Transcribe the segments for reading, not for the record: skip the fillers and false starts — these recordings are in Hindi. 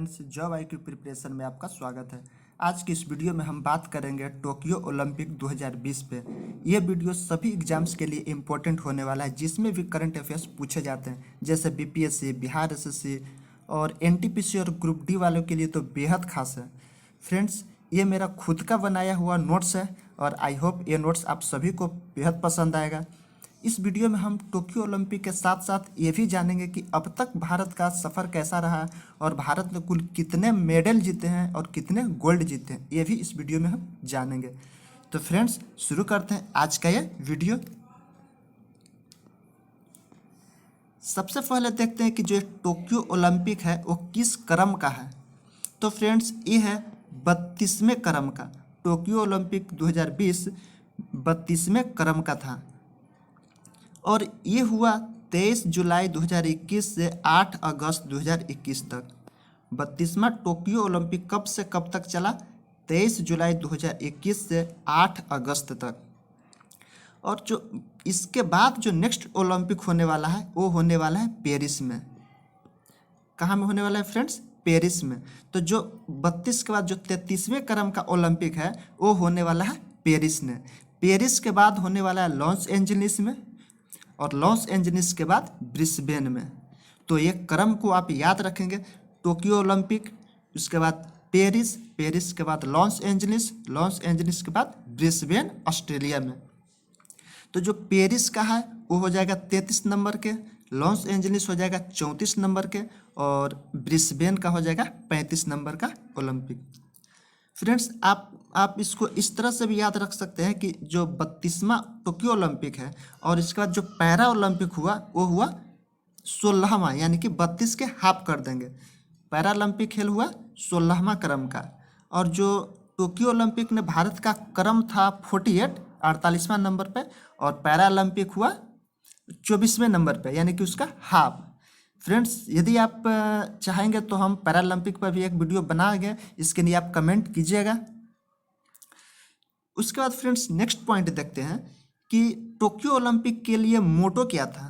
फ्रेंड्स, जॉब आईक्यू प्रिपरेशन में आपका स्वागत है। आज की इस वीडियो में हम बात करेंगे टोक्यो ओलंपिक 2020 पे। ये वीडियो सभी एग्जाम्स के लिए इम्पोर्टेंट होने वाला है, जिसमें भी करंट अफेयर्स पूछे जाते हैं, जैसे बीपीएससी, बिहार एसएससी और एनटीपीसी और ग्रुप डी वालों के लिए तो बेहद खास है। फ्रेंड्स, ये मेरा खुद का बनाया हुआ नोट्स है और आई होप ये नोट्स आप सभी को बेहद पसंद आएगा। इस वीडियो में हम टोक्यो ओलंपिक के साथ साथ ये भी जानेंगे कि अब तक भारत का सफ़र कैसा रहा और भारत ने कुल कितने मेडल जीते हैं और कितने गोल्ड जीते हैं, ये भी इस वीडियो में हम जानेंगे। तो फ्रेंड्स, शुरू करते हैं आज का ये वीडियो। सबसे पहले देखते हैं कि जो टोक्यो ओलंपिक है वो किस क्रम का है। तो फ्रेंड्स, ये है 32वें क्रम का। टोक्यो ओलंपिक 2020 32वें क्रम का था और ये हुआ 23 जुलाई 2021 से 8 अगस्त 2021 तक। 32वां टोक्यो ओलंपिक कब से कब तक चला? 23 जुलाई 2021 से 8 अगस्त तक। और जो इसके बाद जो नेक्स्ट ओलंपिक होने वाला है वो होने वाला है पेरिस में। कहाँ में होने वाला है फ्रेंड्स? पेरिस में। तो जो 32 के बाद जो 33वें क्रम का ओलंपिक है वो होने वाला है पेरिस में। पेरिस के बाद होने वाला है लॉस एंजलिस में और लॉस एंजलिस के बाद ब्रिस्बेन में। तो ये क्रम को आप याद रखेंगे। टोक्यो ओलंपिक, उसके बाद पेरिस, पेरिस के बाद लॉस एंजलिस, लॉस एंजलिस के बाद ब्रिस्बेन ऑस्ट्रेलिया में। तो जो पेरिस का है वो हो जाएगा 33 नंबर के, लॉस एंजलिस हो जाएगा 34 नंबर के और ब्रिस्बेन का हो जाएगा 35 नंबर का ओलंपिक। फ्रेंड्स, आप इसको इस तरह से भी याद रख सकते हैं कि जो 32वां टोक्यो ओलंपिक है और इसके बाद जो पैरा ओलंपिक हुआ वो हुआ 16वां, यानी कि 32 के हाफ कर देंगे। पैरा ओलंपिक खेल हुआ 16वां क्रम का और जो टोक्यो ओलंपिक ने भारत का क्रम था 48वां नंबर पे और पैरा ओलंपिक हुआ 24वें नंबर पे, यानी कि उसका हाफ। फ्रेंड्स, यदि आप चाहेंगे तो हम पैरालंपिक पर भी एक वीडियो बनाएंगे, इसके लिए आप कमेंट कीजिएगा। उसके बाद फ्रेंड्स, नेक्स्ट पॉइंट देखते हैं कि टोक्यो ओलंपिक के लिए मोटो क्या था।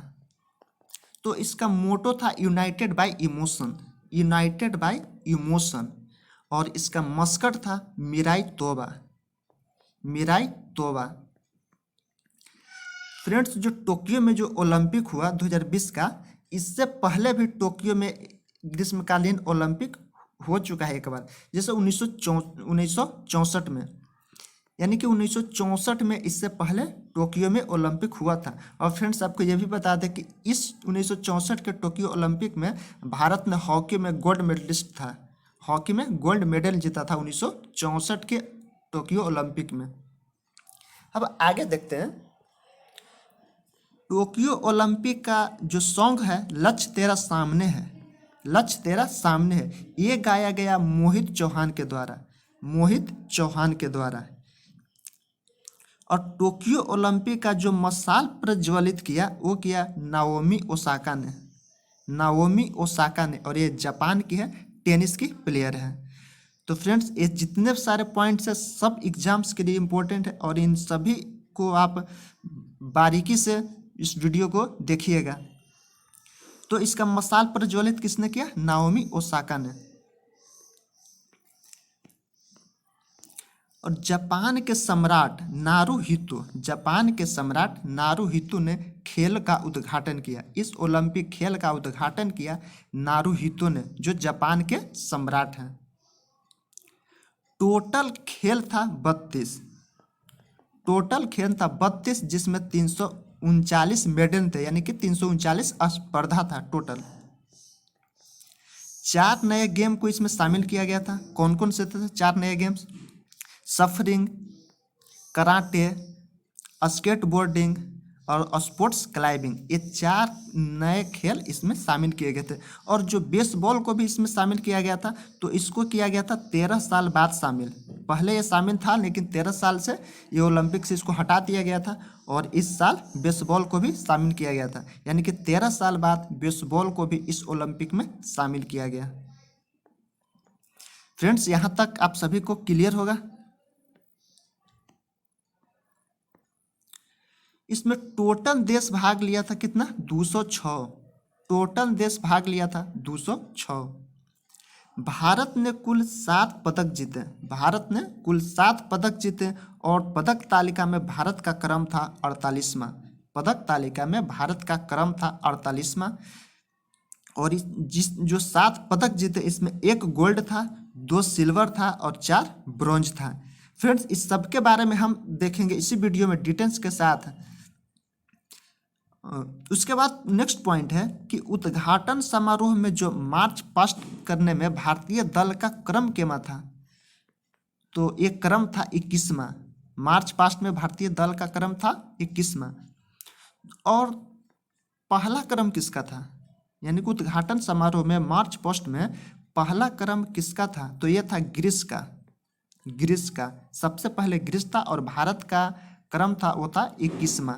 तो इसका मोटो था United bye emotion, United bye emotion. और इसका मस्कट था मिराई तोबा, मिराई तोबा। फ्रेंड्स, जो टोक्यो में जो ओलंपिक हुआ 2020 का, इससे पहले भी टोक्यो में ग्रीष्मकालीन ओलंपिक हो चुका है एक बार, जैसे 1964 में, यानी कि 1964 में इससे पहले टोक्यो में ओलंपिक हुआ था। और फ्रेंड्स, आपको ये भी बता दें कि इस 1964 के टोक्यो ओलंपिक में भारत ने हॉकी में गोल्ड मेडलिस्ट था, हॉकी में गोल्ड मेडल जीता था 1964 के टोक्यो ओलंपिक में। अब आगे देखते हैं। टोक्यो ओलंपिक का जो सॉन्ग है लक्ष्य तेरा सामने है, लक्ष्य तेरा सामने है, ये गाया गया मोहित चौहान के द्वारा, मोहित चौहान के द्वारा। और टोक्यो ओलंपिक का जो मशाल प्रज्वलित किया वो किया नाओमी ओसाका ने, नाओमी ओसाका ने, और ये जापान की है, टेनिस की प्लेयर है। तो फ्रेंड्स, ये जितने सारे पॉइंट्स है सब एग्जाम्स के लिए इम्पोर्टेंट है और इन सभी को आप बारीकी से इस वीडियो को देखिएगा। तो इसका मशाल प्रज्वलित किसने किया? नाओमी ओसाका ने। और जापान के सम्राट नारुहितो, जापान के सम्राट नारुहितो ने खेल का उद्घाटन किया। इस ओलंपिक खेल का उद्घाटन किया नारुहितो ने, जो जापान के सम्राट हैं। टोटल खेल था 32, टोटल खेल था 32, जिसमें 339 मेडल थे, यानी कि 339 स्पर्धा था टोटल। 4 नए गेम को इसमें शामिल किया गया था। कौन कौन से थे 4 नए गेम्स? सफरिंग, कराटे, स्केटबोर्डिंग और स्पोर्ट्स क्लाइंबिंग, ये 4 नए खेल इसमें शामिल किए गए थे। और जो बेसबॉल को भी इसमें शामिल किया गया था, तो इसको किया गया था 13 साल बाद शामिल। पहले ये शामिल था लेकिन 13 साल से ये ओलंपिक से इसको हटा दिया गया था और इस साल बेसबॉल को भी शामिल किया गया था, यानी कि 13 साल बाद बेसबॉल को भी इस ओलंपिक में शामिल किया गया। फ्रेंड्स, यहाँ तक आप सभी को क्लियर होगा। इसमें टोटल देश भाग लिया था कितना? 206। टोटल देश भाग लिया था 206। भारत ने कुल 7 पदक जीते। भारत ने कुल 7 पदक जीते और पदक तालिका में भारत का क्रम था 48वां। पदक तालिका में भारत का क्रम था 48वां। और जो 7 पदक जीते इसमें 1 गोल्ड था, 2 सिल्वर था और 4 ब्रॉन्ज था। फ्रेंड्स, इस सब के बारे में हम देखेंगे इसी वीडियो में डिटेल्स के साथ। उसके बाद नेक्स्ट पॉइंट है कि उद्घाटन समारोह में जो मार्च पास्ट करने में भारतीय दल का क्रम केमा था। तो एक क्रम था 21वां। मार्च पास्ट में भारतीय दल का क्रम था 21वां। और पहला क्रम किसका था, यानी कि उद्घाटन समारोह में मार्च पास्ट में पहला क्रम किसका था, तो यह था ग्रीस का। ग्रीस का सबसे पहले ग्रीस था और भारत का क्रम था वो था 21वां।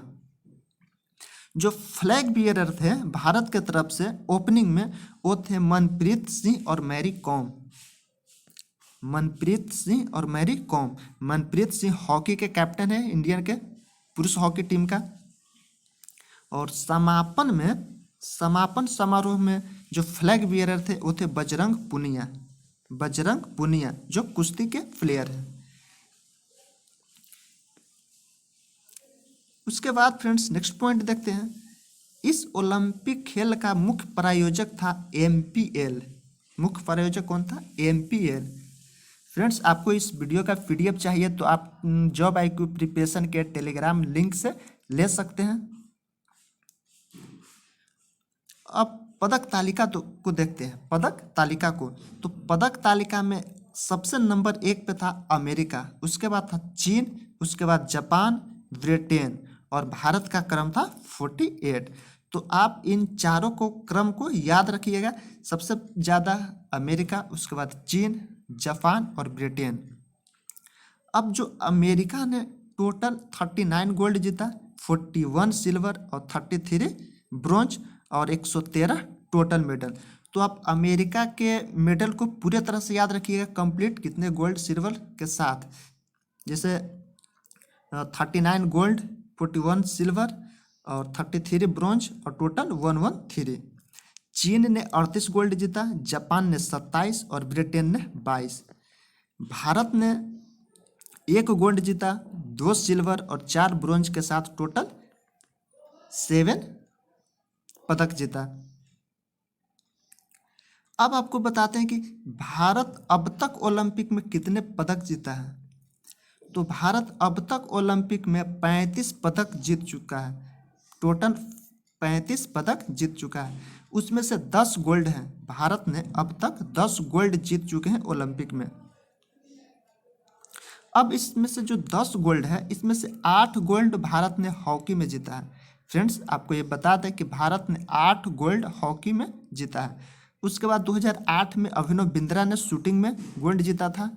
जो फ्लैग बियरर थे भारत के तरफ से ओपनिंग में वो थे मनप्रीत सिंह और मैरी कॉम। मनप्रीत सिंह और मैरी कॉम। मनप्रीत सिंह हॉकी के कैप्टन है इंडियन के पुरुष हॉकी टीम का। और समापन समारोह में जो फ्लैग बियरर थे वो थे बजरंग पुनिया। बजरंग पुनिया जो कुश्ती के प्लेयर हैं। उसके बाद फ्रेंड्स नेक्स्ट पॉइंट देखते हैं। इस ओलंपिक खेल का मुख्य प्रायोजक था एमपीएल। मुख्य प्रायोजक कौन था, एमपीएल। फ्रेंड्स, आपको इस वीडियो का पीडीएफ चाहिए तो आप जॉब आईक्यू प्रिपरेशन के टेलीग्राम लिंक से ले सकते हैं। अब पदक तालिका को देखते हैं। पदक तालिका को, तो पदक तालिका में सबसे नंबर 1 पे था अमेरिका, उसके बाद था चीन, उसके बाद जापान, ब्रिटेन और भारत का क्रम था 48। तो आप इन चारों को क्रम को याद रखिएगा। सबसे ज़्यादा अमेरिका, उसके बाद चीन, जापान और ब्रिटेन। अब जो अमेरिका ने टोटल 39 गोल्ड जीता, 41 सिल्वर और 33 ब्रॉन्ज और 113 टोटल मेडल। तो आप अमेरिका के मेडल को पूरे तरह से याद रखिएगा कंप्लीट, कितने गोल्ड सिल्वर के साथ। जैसे 39 गोल्ड, 41 सिल्वर और 33 ब्रॉन्ज और टोटल 113। चीन ने 38 गोल्ड जीता, जापान ने 27 और ब्रिटेन ने 22। भारत ने 1 गोल्ड जीता, 2 सिल्वर और 4 ब्रॉन्ज के साथ टोटल 7 पदक जीता। अब आपको बताते हैं कि भारत अब तक ओलंपिक में कितने पदक जीता है। तो भारत अब तक ओलंपिक में 35 पदक जीत चुका है। टोटल 35 पदक जीत चुका है, उसमें से 10 गोल्ड हैं। भारत ने अब तक 10 गोल्ड जीत चुके हैं ओलंपिक में। अब इसमें से जो 10 गोल्ड है इसमें से 8 गोल्ड भारत ने हॉकी में जीता है। फ्रेंड्स, आपको ये बता दें कि भारत ने 8 गोल्ड हॉकी में जीता है। उसके बाद 2008 में अभिनव बिंद्रा ने शूटिंग में गोल्ड जीता था।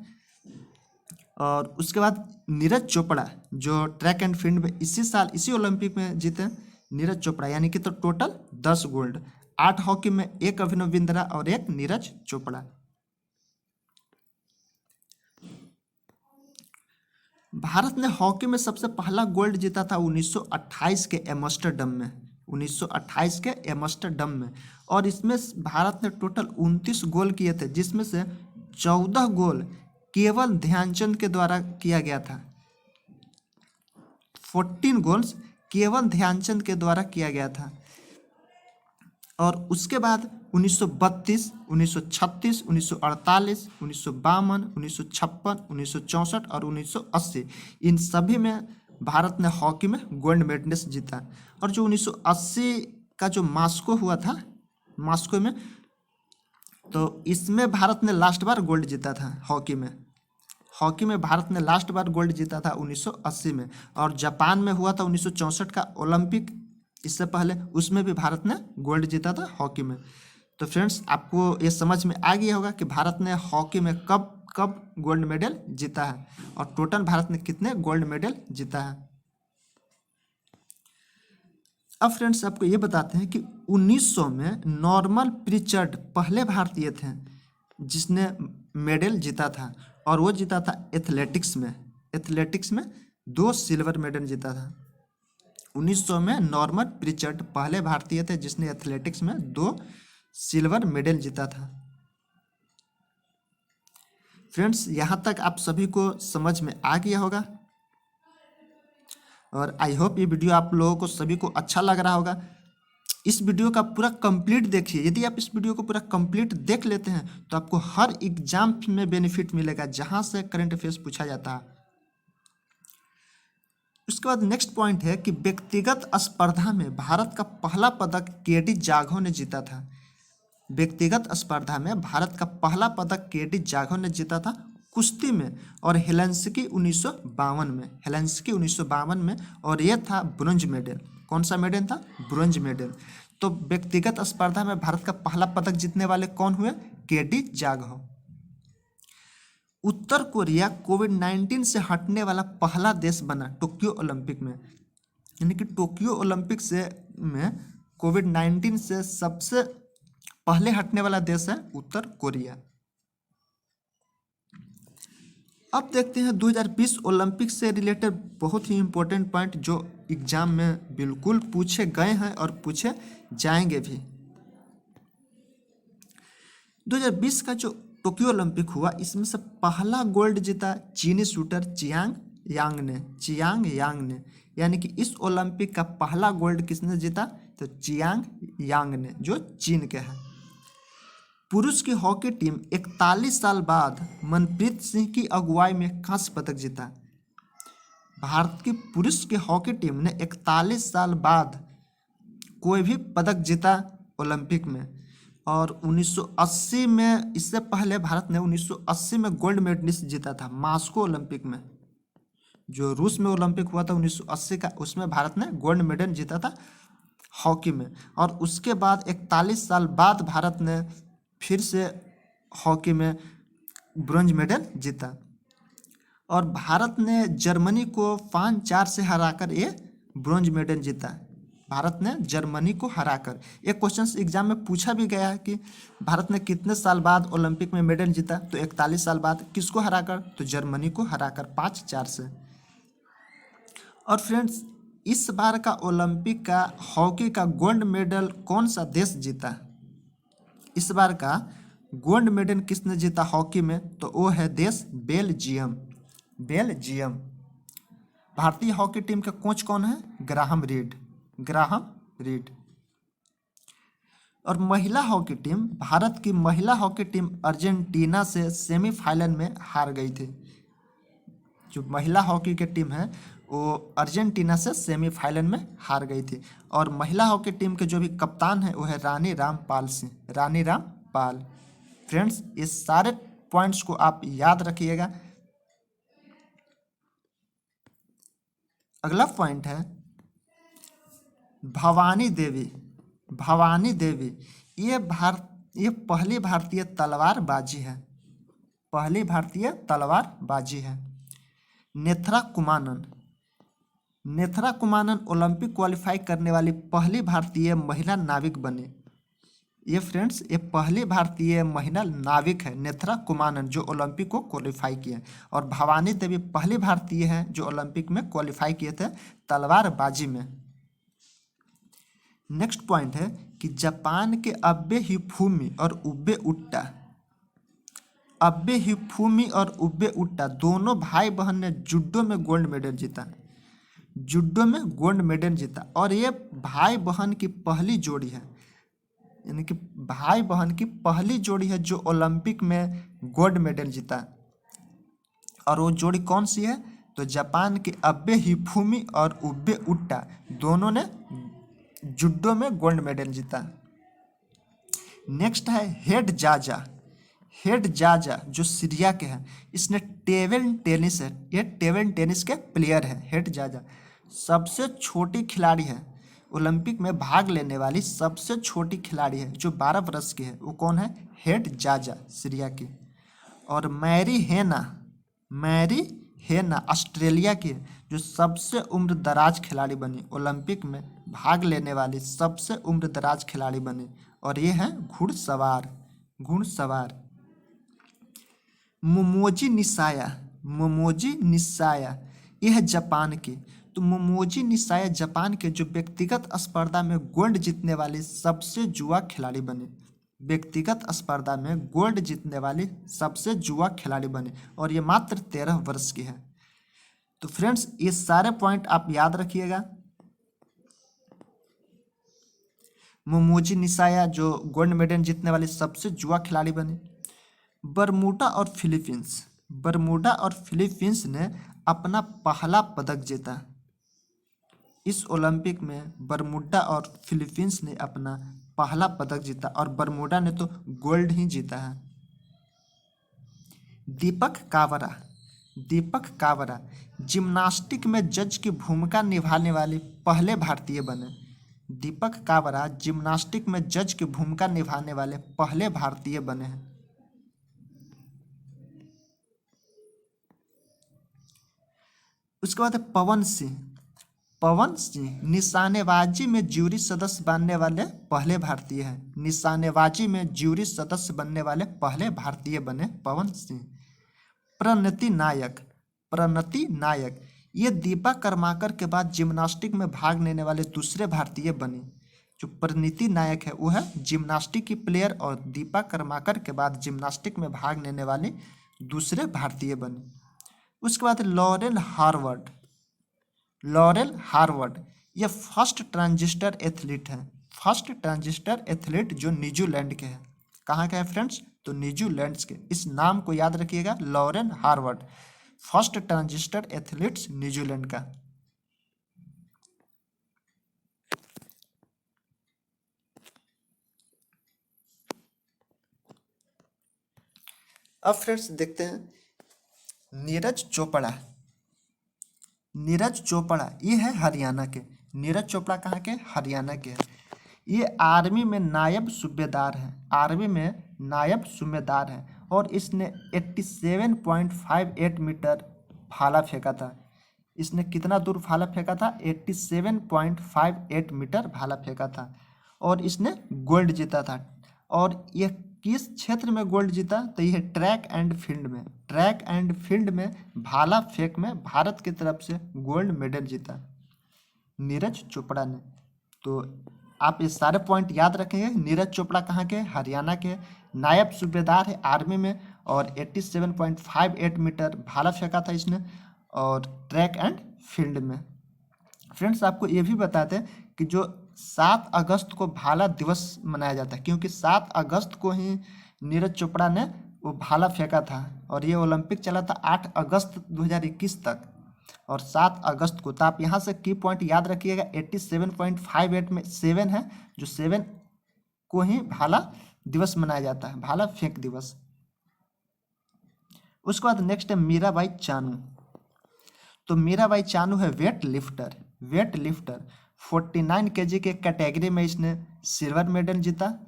और उसके बाद नीरज चोपड़ा जो ट्रैक एंड फील्ड में इसी साल इसी ओलंपिक में जीते, नीरज चोपड़ा, यानी कि तो टोटल 10 गोल्ड। 8 हॉकी में, 1 अभिनव बिंद्रा और 1 नीरज चोपड़ा। भारत ने हॉकी में सबसे पहला गोल्ड जीता था 1928 के एम्स्टर्डम में। 1928 के एम्स्टर्डम में। और इसमें भारत ने टोटल 29 गोल किए थे, जिसमें से 14 गोल केवल ध्यानचंद के द्वारा किया गया था। 14 गोल्स केवल ध्यानचंद के द्वारा किया गया था। और उसके बाद 1932, 1936, 1948, 1952, 1956, 1964 और 1980 इन सभी में भारत ने हॉकी में गोल्ड मेडल्स जीता। और जो 1980 का जो मास्को हुआ था, मास्को में, तो इसमें भारत ने लास्ट बार गोल्ड जीता था हॉकी में। हॉकी में भारत ने लास्ट बार गोल्ड जीता था 1980 में। और जापान में हुआ था 1964 का ओलंपिक, इससे पहले उसमें भी भारत ने गोल्ड जीता था हॉकी में। तो फ्रेंड्स, आपको ये समझ में आ गया होगा कि भारत ने हॉकी में कब कब गोल्ड मेडल जीता है और टोटल भारत ने कितने गोल्ड मेडल जीता है। अब फ्रेंड्स, आपको ये बताते हैं कि 1900 में नॉर्मन प्रिचर्ड पहले भारतीय थे जिसने मेडल जीता था। और वो जीता था एथलेटिक्स में। एथलेटिक्स में 2 सिल्वर मेडल जीता था। 1900 में नॉर्मन प्रिचर्ड पहले भारतीय थे जिसने एथलेटिक्स में 2 सिल्वर मेडल जीता था। फ्रेंड्स यहाँ तक आप सभी को समझ में आ गया होगा और आई होप ये वीडियो आप लोगों को सभी को अच्छा लग रहा होगा। इस वीडियो का पूरा कंप्लीट देखिए। यदि आप इस वीडियो को पूरा कंप्लीट देख लेते हैं तो आपको हर एग्जाम में बेनिफिट मिलेगा जहां से करंट अफेयर्स पूछा जाता है। उसके बाद नेक्स्ट पॉइंट है कि व्यक्तिगत स्पर्धा में भारत का पहला पदक केडी जाघव ने जीता था। व्यक्तिगत स्पर्धा में भारत का पहला पदक केडी जाघव ने जीता था कुश्ती में और हेलेंस्की 1952 में। हेलेंस्की 1952 में और यह था ब्रोंज मेडल। कौन सा मेडल था? Bronze medal. तो व्यक्तिगत स्पर्धा में भारत का पहला पदक जीतने वाले कौन हुए? केडी जाघव। उत्तर कोरिया कोविड-19 से हटने वाला पहला देश बना टोक्यो ओलंपिक में। यानी कि टोक्यो ओलंपिक से में कोविड-19 से सबसे पहले हटने वाला देश है उत्तर कोरिया। अब देखते हैं 2020 ओलंपिक से रिलेटेड बहुत ही इंपॉर्टेंट पॉइंट जो एग्जाम में बिल्कुल पूछे गए हैं और पूछे जाएंगे भी। 2020 का जो टोक्यो ओलंपिक हुआ इसमें से पहला गोल्ड जीता चीनी शूटर चियांग यांग ने। यानी कि इस ओलंपिक का पहला गोल्ड किसने जीता? तो चियांग यांग ने, जो चीन के हैं। पुरुष की हॉकी टीम 41 साल बाद मनप्रीत सिंह की अगुवाई में कांस्य पदक जीता। भारत की पुरुष की हॉकी टीम ने 41 साल बाद कोई भी पदक जीता ओलंपिक में। और 1980 में, इससे पहले भारत ने 1980 में गोल्ड मेडलिस्ट जीता था मास्को ओलंपिक में। जो रूस में ओलंपिक हुआ था 1980 का, उसमें भारत ने गोल्ड मेडल जीता था हॉकी में। और उसके बाद 41 साल बाद भारत ने फिर से हॉकी में ब्रॉन्ज मेडल जीता। और भारत ने जर्मनी को 5-4 से हराकर ये ब्रॉन्ज मेडल जीता। भारत ने जर्मनी को हराकर। एक क्वेश्चन एग्जाम में पूछा भी गया है कि भारत ने कितने साल बाद ओलंपिक में मेडल जीता? तो 41 साल बाद। किसको हराकर? तो जर्मनी को हराकर 5-4 से। और फ्रेंड्स, इस बार का ओलंपिक का हॉकी का गोल्ड मेडल कौन सा देश जीता? इस बार का गोल्ड मेडल किसने जीता हॉकी में? तो वो है देश बेल्जियम। भारतीय हॉकी टीम का कोच कौन है? Graham read. और महिला हॉकी टीम, भारत की महिला हॉकी टीम अर्जेंटीना से सेमीफाइनल में हार गई थी। जो महिला हॉकी की टीम है वो अर्जेंटीना से सेमीफाइनल में हार गई थी। और महिला हॉकी टीम के जो भी कप्तान है वो है रानी रामपाल। फ्रेंड्स, ये सारे पॉइंट्स को आप याद रखिएगा। अगला पॉइंट है भवानी देवी। ये पहली भारतीय तलवारबाजी है। नेथरा कुमानन ओलंपिक क्वालिफाई करने वाली पहली भारतीय महिला नाविक बनी। ये फ्रेंड्स, ये पहली भारतीय महिला नाविक है नेथरा कुमानन जो ओलंपिक को क्वालिफाई किए। और भवानी देवी पहली भारतीय हैं जो ओलंपिक में क्वालिफाई किए थे तलवारबाजी में। नेक्स्ट पॉइंट है कि जापान के अब्बे हिफुमी और उब्बे उट्टा दोनों भाई बहन ने जूडो में गोल्ड मेडल जीता। और ये भाई बहन की पहली जोड़ी है, यानी कि भाई बहन की पहली जोड़ी है जो ओलंपिक में गोल्ड मेडल जीता। और वो जोड़ी कौन सी है? तो जापान के अब्बे हिफुमी और उब्बे उट्टा दोनों ने जूडो में गोल्ड मेडल जीता। नेक्स्ट है हेड जाजा जो सीरिया के हैं। इसने टेबल टेनिस है, ये टेबल टेनिस के प्लेयर है। हेड जाजा सबसे छोटी खिलाड़ी है, ओलंपिक में भाग लेने वाली सबसे छोटी खिलाड़ी है जो 12 वर्ष की है। वो कौन है? हेड जाजा, सीरिया की। और मैरी हेना ऑस्ट्रेलिया की है जो सबसे उम्र दराज खिलाड़ी बनी, ओलंपिक में भाग लेने वाली सबसे उम्र दराज खिलाड़ी बनी। और ये है घुड़सवार। मोमोजी निसाया ये है जापान की। तो मोमोजी निसाया जापान के जो व्यक्तिगत स्पर्धा में गोल्ड जीतने वाली सबसे युवा खिलाड़ी बनी। व्यक्तिगत स्पर्धा में गोल्ड जीतने वाली सबसे युवा खिलाड़ी बने और ये मात्र 13 वर्ष की है। तो फ्रेंड्स ये सारे पॉइंट आप याद रखिएगा। मोमोजी निसाया जो गोल्ड मेडल जीतने वाली सबसे युवा खिलाड़ी बने। बरमूडा और फिलीपींस ने अपना पहला पदक जीता। इस ओलंपिक में बरमूडा और फिलीपींस ने अपना पहला पदक जीता और बरमूडा ने तो गोल्ड ही जीता है। दीपक कावरा जिम्नास्टिक में जज की भूमिका निभाने वाले पहले भारतीय बने। दीपक कावरा जिम्नास्टिक में जज की भूमिका निभाने वाले पहले भारतीय बने हैं। उसके बाद पवन सिंह निशानेबाजी में ज्यूरी सदस्य बनने वाले पहले भारतीय हैं। निशानेबाजी में ज्यूरी सदस्य बनने वाले पहले भारतीय बने पवन सिंह। प्रणति नायक ये दीपा कर्माकर के बाद जिम्नास्टिक में भाग लेने वाले दूसरे भारतीय बने। जो प्रणति नायक है वो है जिम्नास्टिक की प्लेयर और दीपा कर्माकर के बाद जिम्नास्टिक में भाग लेने वाले दूसरे भारतीय बने। उसके बाद लॉरेल हार्वर्ड ये फर्स्ट ट्रांजिस्टर एथलीट जो न्यूजीलैंड के हैं। कहाँ के हैं फ्रेंड्स? तो न्यूजीलैंड के। इस नाम को याद रखिएगा, laurel Harvard first transistor athletes New Zealand का। अब फ्रेंड्स देखते हैं नीरज चोपड़ा ये है हरियाणा के। नीरज चोपड़ा कहाँ के? हरियाणा के। ये आर्मी में नायब सूबेदार है और इसने 87.58 मीटर भाला फेंका था। इसने कितना दूर भाला फेंका था? 87.58 मीटर भाला फेंका था और इसने गोल्ड जीता था। और ये किस क्षेत्र में गोल्ड जीता? तो यह ट्रैक एंड फील्ड में भाला फेंक में भारत की तरफ से गोल्ड मेडल जीता नीरज चोपड़ा ने। तो आप ये सारे पॉइंट याद रखेंगे। नीरज चोपड़ा कहाँ के? हरियाणा के। नायब सूबेदार है आर्मी में और 87.58 मीटर भाला फेंका था इसने और ट्रैक एंड फील्ड में। फ्रेंड्स आपको ये भी बताते हैं कि जो 7 अगस्त को भाला दिवस मनाया जाता है क्योंकि 7 अगस्त को ही नीरज चोपड़ा ने वो भाला फेंका था और ये ओलंपिक चला था 8 अगस्त 2021 तक और 7 अगस्त को। तो आप यहाँ से की पॉइंट याद रखिएगा। 87.58 में 7 है, जो 7 को ही भाला दिवस मनाया जाता है, भाला फेंक दिवस। उसके बाद नेक्स्ट है मीराबाई चानू। तो मीराबाई चानू है वेट लिफ्टर 49 केजी के कैटेगरी में इसने सिल्वर मेडल जीता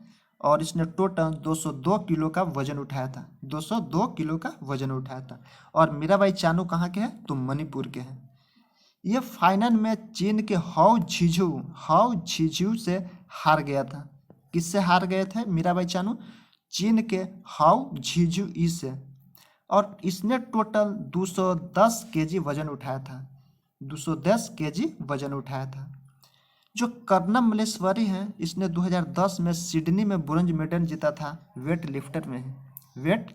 और इसने टोटल 202 किलो का वजन उठाया था। 202 किलो का वजन उठाया था। और मीराबाई चानू कहाँ के हैं? तो मणिपुर के हैं। ये फाइनल में चीन के हाउ झिझू से हार गया था। किससे हार गए थे मीराबाई चानू? चीन के हाउ झिझू से। और इसने टोटल 210 केजी वजन उठाया था। 210 केजी वजन उठाया था। जो कर्णम मल्लेश्वरी हैं इसने 2010 में सिडनी में ब्रॉन्ज मेडल जीता था वेट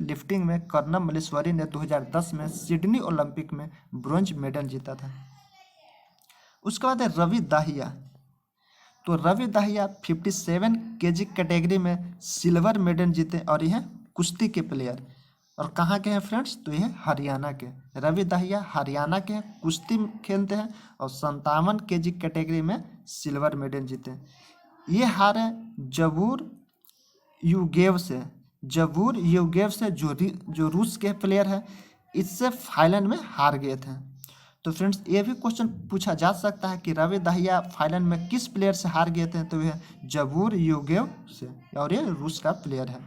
लिफ्टिंग में कर्णम मल्लेश्वरी ने 2010 में सिडनी ओलंपिक में ब्रॉन्ज मेडल जीता था। उसके बाद है रवि दाहिया। तो रवि दाहिया 57 केजी कैटेगरी में सिल्वर मेडल जीते और यह कुश्ती के प्लेयर। और कहाँ के हैं फ्रेंड्स? तो यह हरियाणा के। रवि दाहिया हरियाणा के हैं, कुश्ती खेलते हैं और 57 केजी कैटेगरी में सिल्वर मेडल जीते। ये हारे जबूर यूगेव से जो रूस के प्लेयर है, इससे फाइनल में हार गए थे। तो फ्रेंड्स ये भी क्वेश्चन पूछा जा सकता है कि रवि दाहिया फाइनल में किस प्लेयर से हार गए थे? तो यह जबूर यूगेव से और ये रूस का प्लेयर है।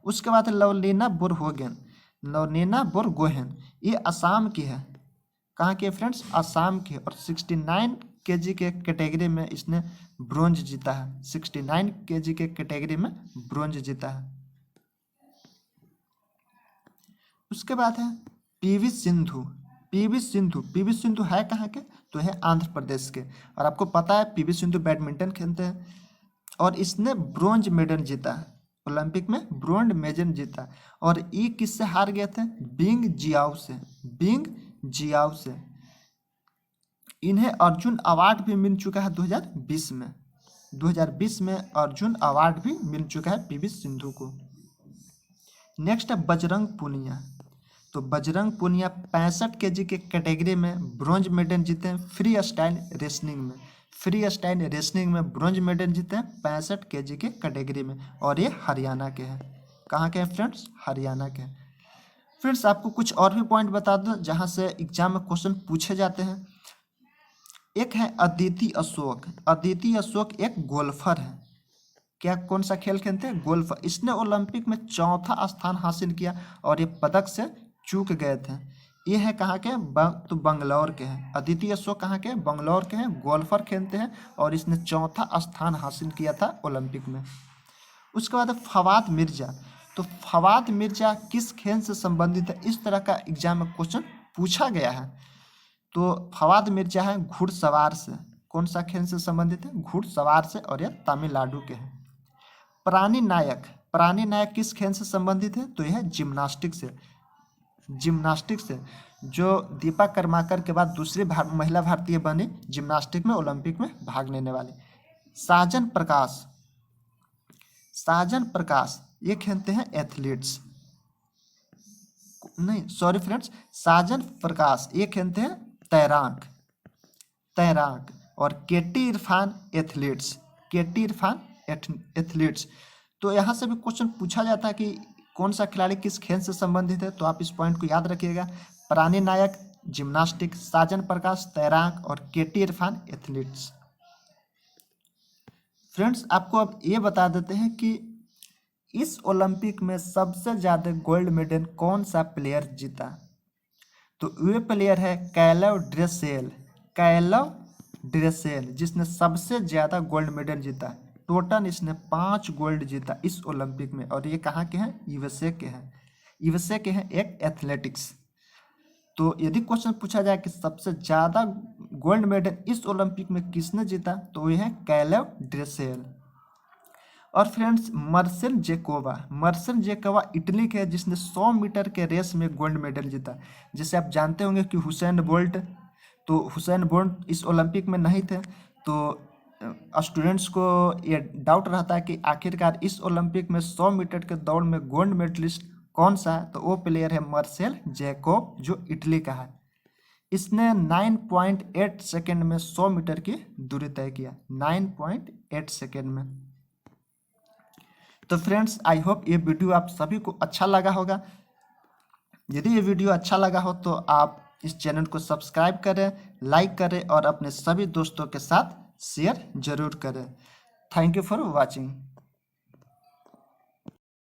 उसके बाद लवलीना बोरगोहेन ये असम की है। कहाँ के फ्रेंड्स? असम की। और 69 केजी के कैटेगरी में इसने ब्रॉन्ज जीता है। 69 केजी के कैटेगरी में ब्रॉन्ज जीता है। उसके बाद है पीवी सिंधु है कहाँ के? तो है आंध्र प्रदेश के। और आपको पता है पीवी सिंधु बैडमिंटन खेलते हैं और इसने ब्रॉन्ज मेडल जीता। ओलंपिक में ब्रोंज मेडल जीता। और ये किससे हार गए थे? बिंग जियाओ से। बिंग जियाओ से। इन्हें अर्जुन अवार्ड भी मिल चुका है 2020 में। 2020 में अर्जुन अवार्ड भी मिल चुका है पीवी सिंधु को। नेक्स्ट है बजरंग पुनिया। तो बजरंग पुनिया 65 केजी के कैटेगरी में ब्रॉन्ज मेडल जीते हैं फ्री स्टाइल रेसलिंग में। फ्री स्टाइल रेसलिंग में ब्रॉन्ज मेडल जीते हैं 65 केजी के कैटेगरी में, और ये हरियाणा के हैं। कहाँ के हैं फ्रेंड्स? हरियाणा के हैं। फ्रेंड्स आपको कुछ और भी पॉइंट बता दूं जहाँ से एग्जाम में क्वेश्चन पूछे जाते हैं। एक है अदिति अशोक। अदिति अशोक एक गोल्फर है। क्या कौन सा खेल खेलते हैं? गोल्फ। इसने ओलंपिक में 4था स्थान हासिल किया और ये पदक से चूक गए थे। ये है कहाँ के? तो बंगलौर के हैं। अदिति अशोक कहाँ के? बंगलौर के हैं। गोल्फर खेलते हैं और इसने 4था स्थान हासिल किया था ओलंपिक में। उसके बाद फवाद मिर्जा। तो फवाद मिर्जा किस खेल से संबंधित है? इस तरह का एग्जाम में क्वेश्चन पूछा गया है। तो फवाद मिर्जा है घुड़सवार से। कौन सा खेल से संबंधित है? घुड़सवार से, और यह तमिलनाडु के हैं। प्राणी नायक। प्राणी नायक किस खेल से संबंधित है? तो यह जिम्नास्टिक से। जिम्नास्टिक से, जो दीपा कर्माकर के बाद दूसरी महिला भारतीय बनी जिम्नास्टिक में ओलंपिक में भाग लेने वाली। साजन प्रकाश। साजन प्रकाश ये खेलते हैं एथलीट्स। नहीं सॉरी फ्रेंड्स, साजन प्रकाश ये खेलते हैं तैराक। तैराक। और केटी इरफान एथलीट्स। केटी इरफान एथलीट्स। तो यहाँ से भी क्वेश्चन पूछा जाता है कि कौन सा खिलाड़ी किस खेल से संबंधित है, तो आप इस पॉइंट को याद रखिएगा। प्राणी नायक जिम्नास्टिक, साजन प्रकाश तैराक, और केटी इरफान एथलीट्स। फ्रेंड्स आपको अब ये बता देते हैं कि इस ओलंपिक में सबसे ज़्यादा गोल्ड मेडल कौन सा प्लेयर जीता। तो वे प्लेयर है कैलव ड्रेसेल। कैलव ड्रेसेल जिसने सबसे ज़्यादा गोल्ड मेडल जीता। टोटल इसने 5 गोल्ड जीता इस ओलंपिक में, और ये कहाँ के हैं? यूएसए के हैं। यूएसए के हैं एक एथलेटिक्स। तो यदि क्वेश्चन पूछा जाए कि सबसे ज़्यादा गोल्ड मेडल इस ओलंपिक में किसने जीता, तो ये है कैलव ड्रेसेल। और फ्रेंड्स मार्सेल जेकोवा। मार्सेल जेकोवा इटली के है जिसने 100 मीटर के रेस में गोल्ड मेडल जीता। जैसे आप जानते होंगे कि हुसैन बोल्ट, तो हुसैन बोल्ट इस ओलंपिक में नहीं थे, तो स्टूडेंट्स को ये डाउट रहता है कि आखिरकार इस ओलंपिक में 100 मीटर के दौड़ में गोल्ड मेडलिस्ट कौन सा है, तो वो प्लेयर है मार्सेल जेकोब जो इटली का है। इसने 9.8 सेकेंड में 100 मीटर की दूरी तय किया। 9.8 सेकेंड में। तो फ्रेंड्स आई होप ये वीडियो आप सभी को अच्छा लगा होगा। यदि ये वीडियो अच्छा लगा हो तो आप इस चैनल को सब्सक्राइब करें, लाइक करें और अपने सभी दोस्तों के साथ शेयर जरूर करें। Thank you for watching.